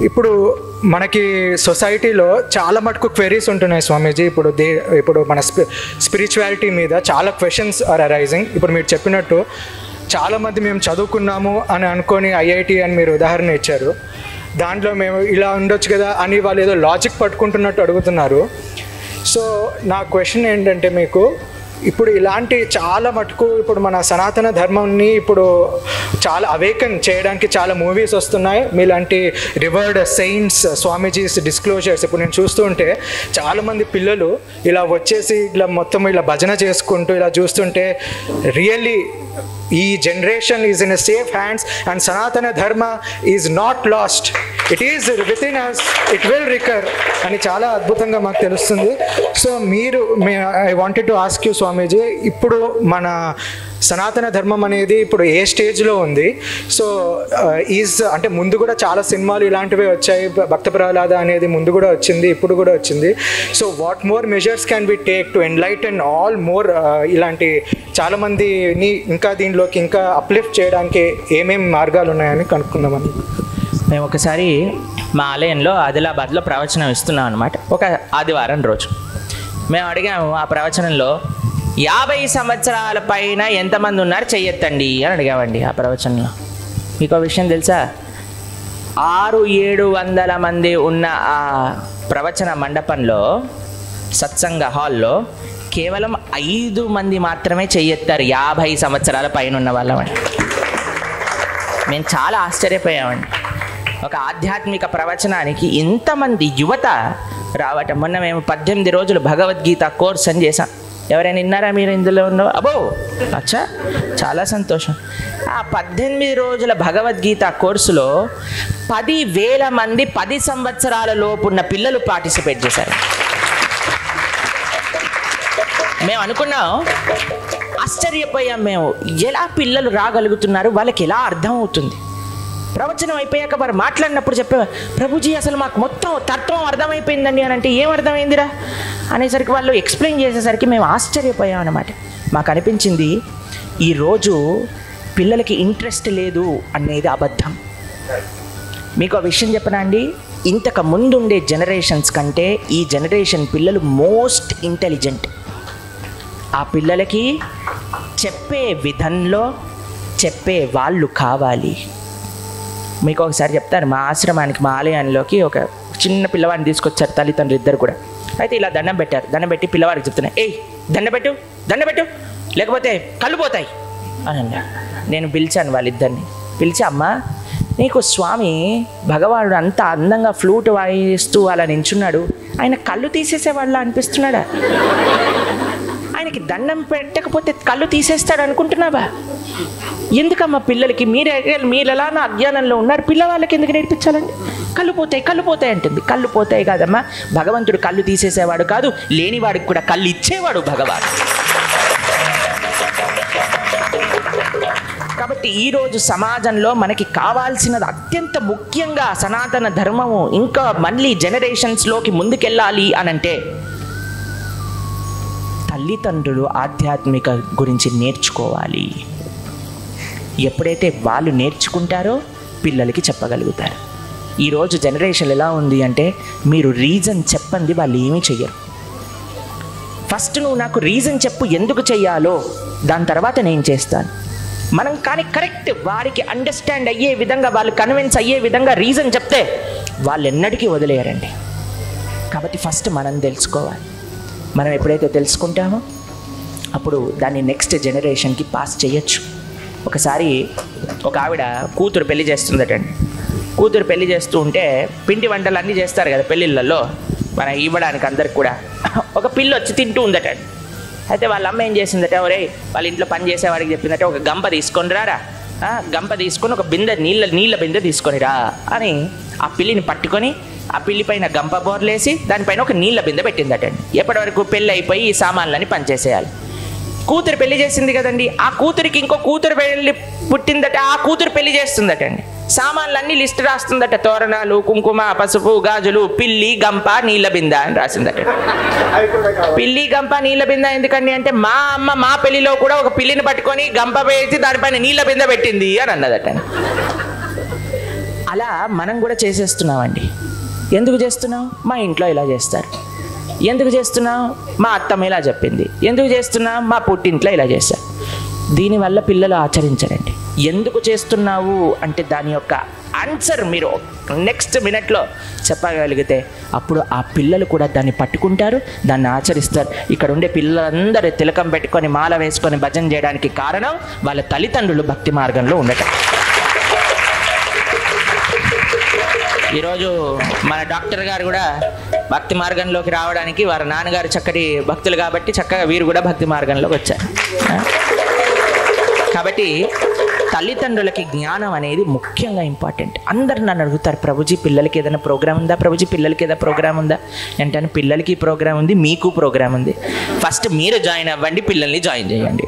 ఇప్పుడు మనకి సొసైటీలో చాలా మటుకు క్వెరీస్ ఉంటున్నాయి స్వామీజీ. ఇప్పుడు మన స్పిరిచువాలిటీ మీద చాలా క్వశ్చన్స్ ఆర్ అరైజింగ్. ఇప్పుడు మీరు చెప్పినట్టు చాలామంది మేము చదువుకున్నాము అని అనుకొని ఐఐటి అని మీరు ఉదాహరణ ఇచ్చారు. దాంట్లో మేము ఇలా ఉండొచ్చు కదా అని వాళ్ళు ఏదో లాజిక్ పట్టుకుంటున్నట్టు అడుగుతున్నారు. సో నా క్వశ్చన్ ఏంటంటే, మీకు ఇప్పుడు ఇలాంటి చాలా మటుకు ఇప్పుడు మన సనాతన ధర్మాన్ని ఇప్పుడు చాలా అవేకన్ చేయడానికి చాలా మూవీస్ వస్తున్నాయి. మీలాంటి రివర్డ్ సెయింట్స్ స్వామీజీస్ డిస్క్లోజర్స్ ఇప్పుడు నేను చూస్తూ ఉంటే చాలామంది పిల్లలు ఇలా వచ్చేసి ఇలా మొత్తం ఇలా భజన చేసుకుంటూ ఇలా చూస్తుంటే రియల్లీ ఈ generation is in a safe hands and Sanatana Dharma is not lost, it is with in us, it will recur అని చాలా అద్భుతంగా మాకు తెలుస్తుంది. So I wanted to ask you Swamiji, ఇప్పుడు మన సనాతన ధర్మం అనేది ఇప్పుడు ఏ స్టేజ్లో ఉంది? సో అంటే ముందు కూడా చాలా సినిమాలు ఇలాంటివే వచ్చాయి. భక్త ప్రహ్లాద అనేది ముందు కూడా వచ్చింది, ఇప్పుడు కూడా వచ్చింది. So what more measures can be take to enlighten all more ఇలాంటి చాలామందిని ఇంకా దీనిలోకి ఇంకా అప్లిఫ్ట్ చేయడానికి ఏమేమి మార్గాలు ఉన్నాయని కనుక్కుందామని. మేము ఒకసారి మా ఆలయంలో ఆదిలాబాద్లో ప్రవచనం ఇస్తున్నాం అనమాట. ఒక ఆదివారం రోజు మేము అడిగాము, ఆ ప్రవచనంలో 50 సంవత్సరాల పైన ఎంతమంది ఉన్నారు చెయ్యొద్దండి అని అడిగామండి. ఆ ప్రవచనంలో మీకు విషయం తెలుసా, 600-700 మంది ఉన్న ఆ ప్రవచన మండపంలో, సత్సంగ హాల్లో కేవలం 5 మంది మాత్రమే చెయ్యెత్తారు 50 సంవత్సరాల పైన ఉన్న వాళ్ళమండి. మేము చాలా ఆశ్చర్యపోయామండి. ఒక ఆధ్యాత్మిక ప్రవచనానికి ఇంతమంది యువత రావటం. మొన్న మేము 18 రోజులు భగవద్గీత కోర్స్ అని చేసాం. ఎవరైనా విన్నారా మీరు ఇందులో ఉన్నో? అబ్బో అచ్చా, చాలా సంతోషం. ఆ 18 రోజుల భగవద్గీత కోర్సులో 10,000 మంది 10 సంవత్సరాల లోపు ఉన్న పిల్లలు పార్టిసిపేట్ చేశారు. మేము అనుకున్నాం, ఆశ్చర్యపోయాం మేము, ఎలా పిల్లలు రాగలుగుతున్నారు, వాళ్ళకి ఎలా అర్థం అవుతుంది. ప్రవచనం అయిపోయాక వారు మాట్లాడినప్పుడు చెప్పేవారు, ప్రభుజీ అసలు మాకు మొత్తం తత్వం అర్థమైపోయిందండి అని. అంటే ఏం అర్థమైందిరా అనేసరికి వాళ్ళు ఎక్స్ప్లెయిన్ చేసేసరికి మేము ఆశ్చర్యపోయాం అన్నమాట. మాకు అనిపించింది, ఈరోజు పిల్లలకి ఇంట్రెస్ట్ లేదు అనేది అబద్ధం. మీకు ఆ విషయం చెప్పనా అండి, ఇంతకు ముందు ఉండే జనరేషన్స్ కంటే ఈ జనరేషన్ పిల్లలు మోస్ట్ ఇంటెలిజెంట్. ఆ పిల్లలకి చెప్పే విధంలో చెప్పే వాళ్ళు కావాలి. మీకు ఒకసారి చెప్తాను, మా ఆశ్రమానికి, మా ఆలయంలోకి ఒక చిన్న పిల్లవాడిని తీసుకొచ్చారు తల్లిదండ్రులు ఇద్దరు కూడా. అయితే ఇలా దండం పెట్టారు. దండం పెట్టి పిల్లవాడికి చెప్తున్నాయి, ఏయ్ దండపెట్టు లేకపోతే కళ్ళు పోతాయి అని అన్నారు. నేను పిలిచాను వాళ్ళిద్దరిని. పిలిచి, అమ్మ నీకు స్వామి భగవానుడు అంత అందంగా ఫ్లూట్ వాయిస్తూ అలా నించున్నాడు, ఆయన కళ్ళు తీసేసేవాళ్ళ అనిపిస్తున్నాడా? ఆయనకి దండం పెట్టకపోతే కళ్ళు తీసేస్తాడు అనుకుంటున్నావా? ఎందుకమ్మా పిల్లలకి మీరు ఎలా నా అజ్ఞానంలో ఉన్నారు, పిల్లవాళ్ళకి ఎందుకు నేర్పించాలండి? కళ్ళు పోతాయి అంటుంది. కళ్ళు పోతాయి కాదమ్మా, భగవంతుడు కళ్ళు తీసేసేవాడు కాదు, లేనివాడికి కూడా కళ్ళు ఇచ్చేవాడు భగవాన్. కాబట్టి ఈరోజు సమాజంలో మనకి కావాల్సినది అత్యంత ముఖ్యంగా సనాతన ధర్మము ఇంకా మళ్ళీ జనరేషన్స్లోకి ముందుకెళ్ళాలి అనంటే తల్లిదండ్రులు ఆధ్యాత్మిక గురించి నేర్చుకోవాలి. ఎప్పుడైతే వాళ్ళు నేర్చుకుంటారో పిల్లలకి చెప్పగలుగుతారు. ఈరోజు జనరేషన్ ఎలా ఉంది అంటే, మీరు రీజన్ చెప్పండి వాళ్ళు ఏమీ చెయ్యరు. ఫస్ట్ నువ్వు నాకు రీజన్ చెప్పు ఎందుకు చెయ్యాలో, దాని తర్వాత నేను చేస్తాను. మనం కానీ కరెక్ట్ వాడికి అండర్స్టాండ్ అయ్యే విధంగా, వాళ్ళు కన్విన్స్ అయ్యే విధంగా రీజన్ చెప్తే వాళ్ళు ఎన్నటికీ వదిలేయరండి. కాబట్టి ఫస్ట్ మనం తెలుసుకోవాలి. మనం ఎప్పుడైతే తెలుసుకుంటామో అప్పుడు దాన్ని నెక్స్ట్ జనరేషన్కి పాస్ చేయొచ్చు. ఒకసారి ఒక ఆవిడ కూతురు పెళ్లి చేస్తుందటండి. కూతురు పెళ్లి చేస్తూ ఉంటే పిండి వంటలు అన్నీ చేస్తారు కదా పెళ్ళిళ్ళల్లో, మన ఇవ్వడానికి అందరికి కూడా. ఒక పిల్ల వచ్చి తింటూ ఉందటండి. అయితే వాళ్ళ అమ్మ ఏం చేసిందట, ఒరే వాళ్ళ ఇంట్లో పని చేసేవాడికి చెప్పిందట, ఒక గంప తీసుకొని రారా, గంప తీసుకొని ఒక బిందె నీళ్ళ బిందె తీసుకొని రా అని ఆ పిల్లిని పట్టుకొని ఆ పిల్లి పైన గంప బోర్లేసి దానిపైన ఒక నీళ్ళ బిందె పెట్టిందటండి. ఎప్పటి వరకు పెళ్ళి అయిపోయి ఈ సామాన్లని పనిచేసేయాలి. కూతురు పెళ్లి చేసింది కదండి, ఆ కూతురికి ఇంకో కూతురు పెళ్లి పుట్టిందట, ఆ కూతురు పెళ్లి చేస్తుందటండి. సామాన్లన్నీ లిస్ట్ రాస్తుందట, తోరణాలు, కుంకుమ, పసుపు, గాజులు, పిల్లి, గంప, నీళ్ళ బింద అని రాసిందట. పిల్లి, గంప, నీళ్ళ బింద ఎందుకండి అంటే, మా అమ్మ మా పెళ్లిలో కూడా ఒక పిల్లిని పట్టుకొని గంప వేసి దానిపైన నీళ్ళ బింద పెట్టింది అని అన్నదట. అలా మనం కూడా చేసేస్తున్నామండి. ఎందుకు చేస్తున్నావు? మా ఇంట్లో ఇలా చేస్తారు. ఎందుకు చేస్తున్నావు? మా అత్తమ్మ ఇలా చెప్పింది. ఎందుకు చేస్తున్నావు? మా పుట్టింట్లో ఇలా చేస్తారు. దీనివల్ల పిల్లలు ఆచరించరండి. ఎందుకు చేస్తున్నావు అంటే దాని యొక్క ఆన్సర్ మీరు నెక్స్ట్ మినిట్లో చెప్పగలిగితే అప్పుడు ఆ పిల్లలు కూడా దాన్ని పట్టుకుంటారు, దాన్ని ఆచరిస్తారు. ఇక్కడ ఉండే పిల్లలందరూ తిలకం పెట్టుకొని మాల వేసుకొని భజన చేయడానికి కారణం వాళ్ళ తల్లిదండ్రులు భక్తి మార్గంలో ఉండటం. ఈరోజు మన డాక్టర్ గారు కూడా భక్తి మార్గంలోకి రావడానికి వారి నాన్నగారు చక్కటి భక్తులు కాబట్టి చక్కగా వీరు కూడా భక్తి మార్గంలోకి వచ్చారు. కాబట్టి తల్లిదండ్రులకి జ్ఞానం అనేది ముఖ్యంగా ఇంపార్టెంట్. అందరు నన్ను అడుగుతారు, ప్రభుజీ పిల్లలకి ఏదైనా ప్రోగ్రామ్ ఉందా? ప్రభుజీ పిల్లలకి ఏదైనా ప్రోగ్రామ్ ఉందా అంటే పిల్లలకి ప్రోగ్రామ్ ఉంది, మీకు ప్రోగ్రామ్ ఉంది. ఫస్ట్ మీరు జాయిన్ అవ్వండి, పిల్లల్ని జాయిన్ చేయండి.